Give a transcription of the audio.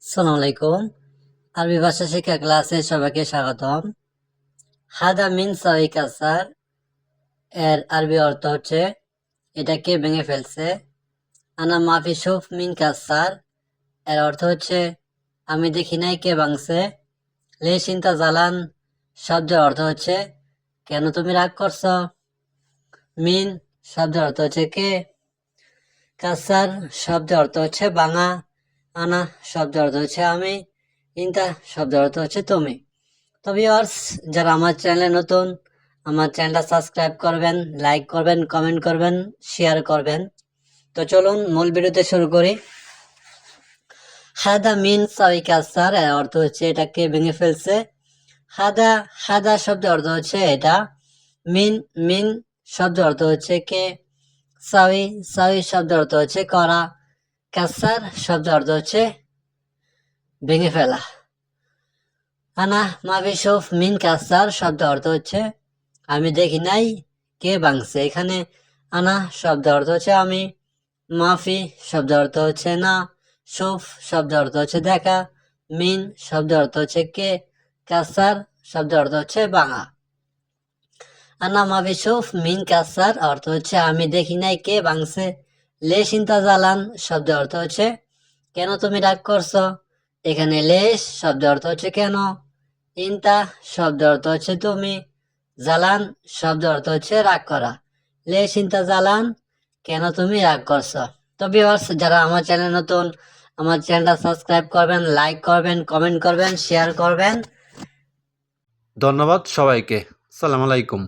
আসসালামু আলাইকুম। আরবি ভাষা শিক্ষা ক্লাসে সবাইকে স্বাগতম। হাদা মিন সাওয়ি কাসার এর আরবি অর্থ হচ্ছে এটা কে ভেঙে ফেলছে। আনা মাফি শুফ মিন কাসার এর অর্থ হচ্ছে আমি দেখি নাই কে ভাঙছে। লে চিন্তা জালান শব্দের অর্থ হচ্ছে কেন তুমি রাগ করছো। মিন শব্দের অর্থ হচ্ছে কে। কাসার শব্দের অর্থ হচ্ছে ভাঙা। আনা শব্দের অর্থ হচ্ছে আমি। ইনতা শব্দের অর্থ হচ্ছে তুমি। তো ভিউয়ার্স, যারা আমার চ্যানেলে নতুন, আমার চ্যানেলটা সাবস্ক্রাইব করবেন, লাইক করবেন, কমেন্ট করবেন, শেয়ার করবেন। তো চলুন মূল ভিডিওতে শুরু করি। হাদা মিন সাওয়ি কাসার এর অর্থ হচ্ছে এটাকে ভেঙে ফেলছে। হাদা হাদা শব্দের অর্থ হচ্ছে এটা। মিন মিন শব্দের অর্থ হচ্ছে কে। সাওয়ি সাওয়ি শব্দের অর্থ হচ্ছে করা। কাসার শব্দের অর্থ হচ্ছে ভেঙে ফেলা। আনা মাফি শুফ মিন কাসার শব্দ অর্থ হচ্ছে আমি দেখি নাই কে ভাঙছে। এখানে আনা শব্দ অর্থ হচ্ছে আমি। মাফি শব্দ অর্থ হচ্ছে না। শুফ শব্দ অর্থ হচ্ছে দেখা। মিন শব্দ অর্থ হচ্ছে কে। কাসার শব্দ অর্থ হচ্ছে ভাঙা। আনা মাফি শুফ মিন কাসার অর্থ হচ্ছে আমি দেখি নাই কে ভাঙছে। লেশ ইনতা জালান শব্দ অর্থ হচ্ছে কেন তুমি রাগ করছো। এখানে লেশ শব্দ অর্থ হচ্ছে কেন। ইনতা শব্দ অর্থ হচ্ছে তুমি। জালান শব্দ অর্থ হচ্ছে রাগ করা। লে চিন্তা জালান কেন তুমি রাগ করছো। তো ভিউয়ার্স, যারা আমার চ্যানেল নতুন, আমার চ্যানেলটা সাবস্ক্রাইব করবেন, লাইক করবেন, কমেন্ট করবেন, শেয়ার করবেন। ধন্যবাদ সবাইকে। সালাম আলাইকুম।